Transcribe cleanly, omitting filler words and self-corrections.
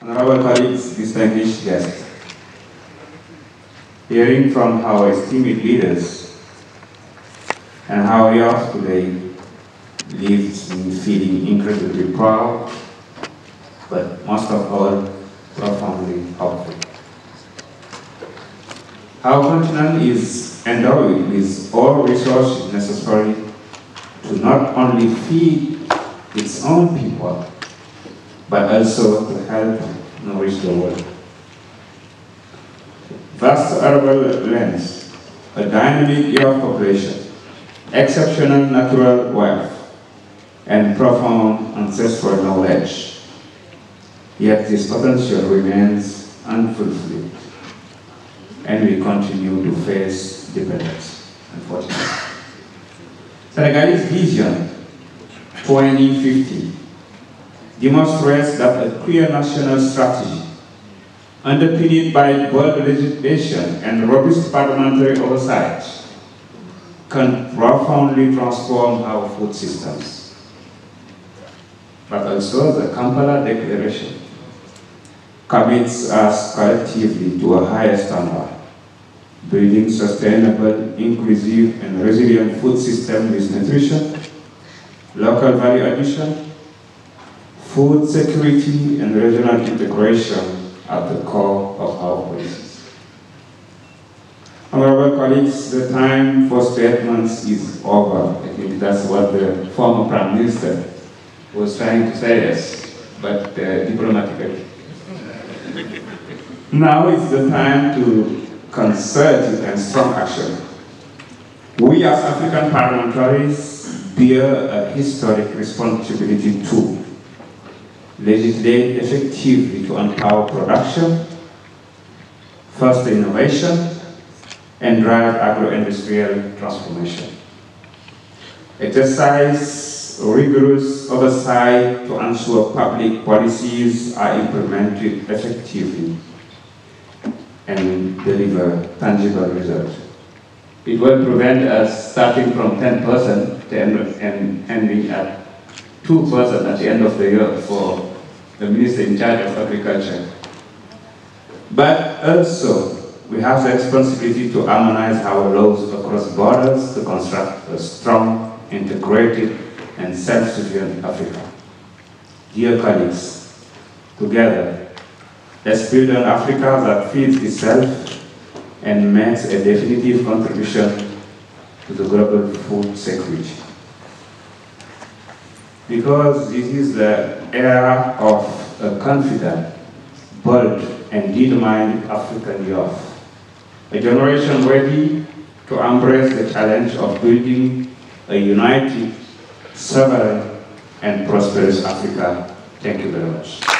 Honorable colleagues, distinguished guests, hearing from our esteemed leaders and how yours today leaves me feeling incredibly proud, but most of all, profoundly hopeful. Our continent is endowed with all resources necessary to not only feed its own people, but also to help nourish the world. Vast urban lands, a dynamic youth population, exceptional natural wealth, and profound ancestral knowledge. Yet this potential remains unfulfilled, and we continue to face dependence, unfortunately. Senegalese Vision 2050 demonstrates that a clear national strategy, underpinned by bold legislation and robust parliamentary oversight, can profoundly transform our food systems. But also the Kampala Declaration commits us collectively to a higher standard, building sustainable, inclusive, and resilient food systems with nutrition, local value addition, food security, and regional integration at the core of our policies. Honorable colleagues, the time for statements is over. I think that's what the former Prime Minister was trying to say us, but diplomatically. Now is the time to concerted and strong action. We as African parliamentaries bear a historic responsibility to legislate effectively to empower production, foster innovation, and drive agro-industrial transformation. Exercise rigorous oversight to ensure public policies are implemented effectively and deliver tangible results. It will prevent us starting from 10% and ending at 2% at the end of the year for the minister in charge of agriculture. But also, we have the responsibility to harmonize our laws across borders to construct a strong, integrated, and self-sufficient Africa. Dear colleagues, together, let's build an Africa that feeds itself and makes a definitive contribution to the global food security. Because this is the era of a confident, bold, and determined African youth. A generation ready to embrace the challenge of building a united, sovereign, and prosperous Africa. Thank you very much.